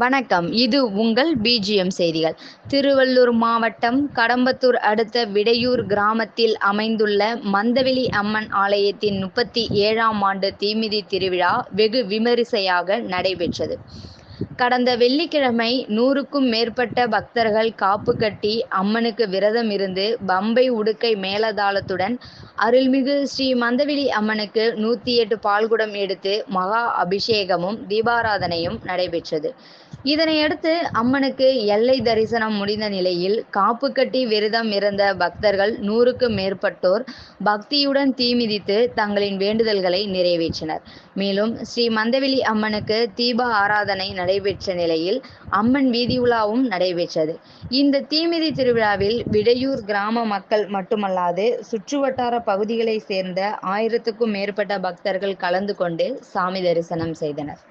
வணக்கம். இது உங்கள் பிஜிஎம் செய்திகள். திருவள்ளூர் மாவட்டம் கடம்பத்தூர் அடுத்த விடையூர் கிராமத்தில் அமைந்துள்ள மந்தவெளி அம்மன் ஆலயத்தின் 37ஆம் ஆண்டு தீமிதி திருவிழா வெகு விமரிசையாக நடைபெற்றது. கடந்த வெள்ளிக்கிழமை 100க்கும் மேற்பட்ட பக்தர்கள் காப்பு கட்டி அம்மனுக்கு விரதம் இருந்து பம்பை உடுக்கை மேளதாளத்துடன் அருள்மிகு ஸ்ரீ மந்தவெளி அம்மனுக்கு 108 பால்குடம் எடுத்து மகா அபிஷேகமும் தீபாராதனையும் நடைபெற்றது. இதனையடுத்து அம்மனுக்கு எல்லை தரிசனம் முடிந்த நிலையில் காப்பு கட்டி விரதம் இருந்த பக்தர்கள் 100க்கும் மேற்பட்டோர் பக்தியுடன் தீமிதித்து தங்களின் வேண்டுதல்களை நிறைவேற்றினர். மேலும் ஸ்ரீ மந்தவெளி அம்மனுக்கு தீப ஆராதனை நடைபெற்ற நிலையில் அம்மன் வீதி உலாவும் நடைபெற்றது. இந்த தீமிதி திருவிழாவில் விடையூர் கிராம மக்கள் மட்டுமல்லாது சுற்றுவட்டார பகுதிகளை சேர்ந்த 1000க்கும் மேற்பட்ட பக்தர்கள் கலந்து கொண்டு சாமி தரிசனம் செய்தனர்.